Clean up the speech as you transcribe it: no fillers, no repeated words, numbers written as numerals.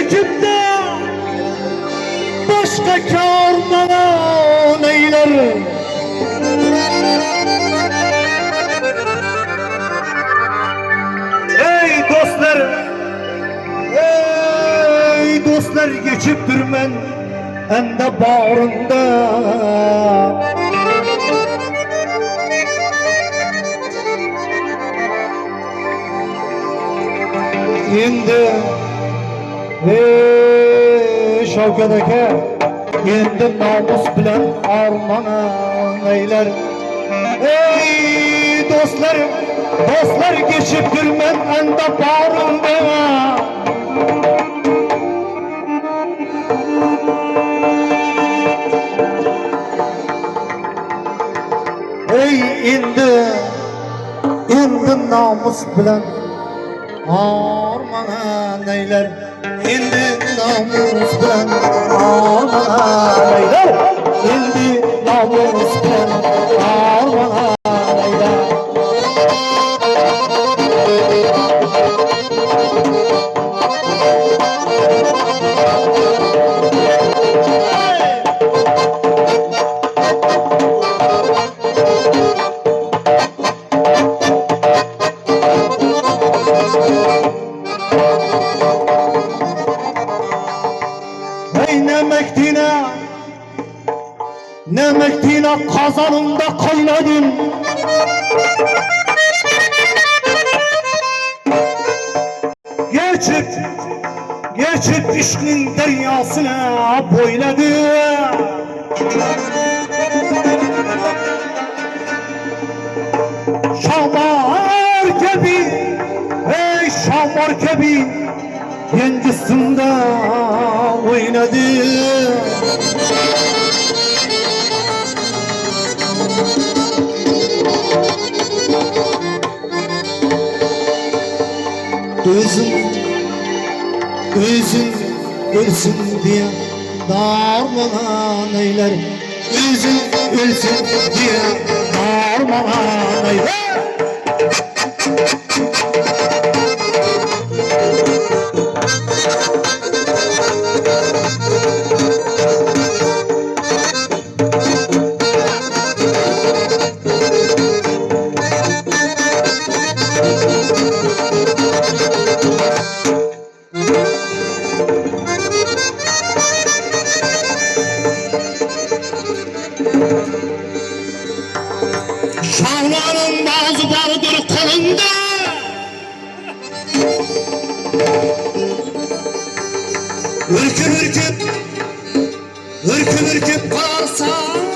ürküp de başka kârmana neyler? Ey dostlar, ey dostlar, geçip durmen ende bağrında. Endi Şavkat aka, endi namus bilan armona neyler? Ey dostlarım, dostlar, geçip durmen ende bağrında. Ey endi namus bilan armana neyler? Endi namus bilan armana neyler? Endi namus bilan armana neyler? Ne mektine kazanımda kaynadın, geçip işkin deryasına boyladın. Şamar gibi, ey şamar gibi, yencisinde oynadın. Özün ölsün diye darmanan eyler. Özün ölsün diye darmanan eyler. Şahlanın bazı vardır kolunda, ürküp kararsan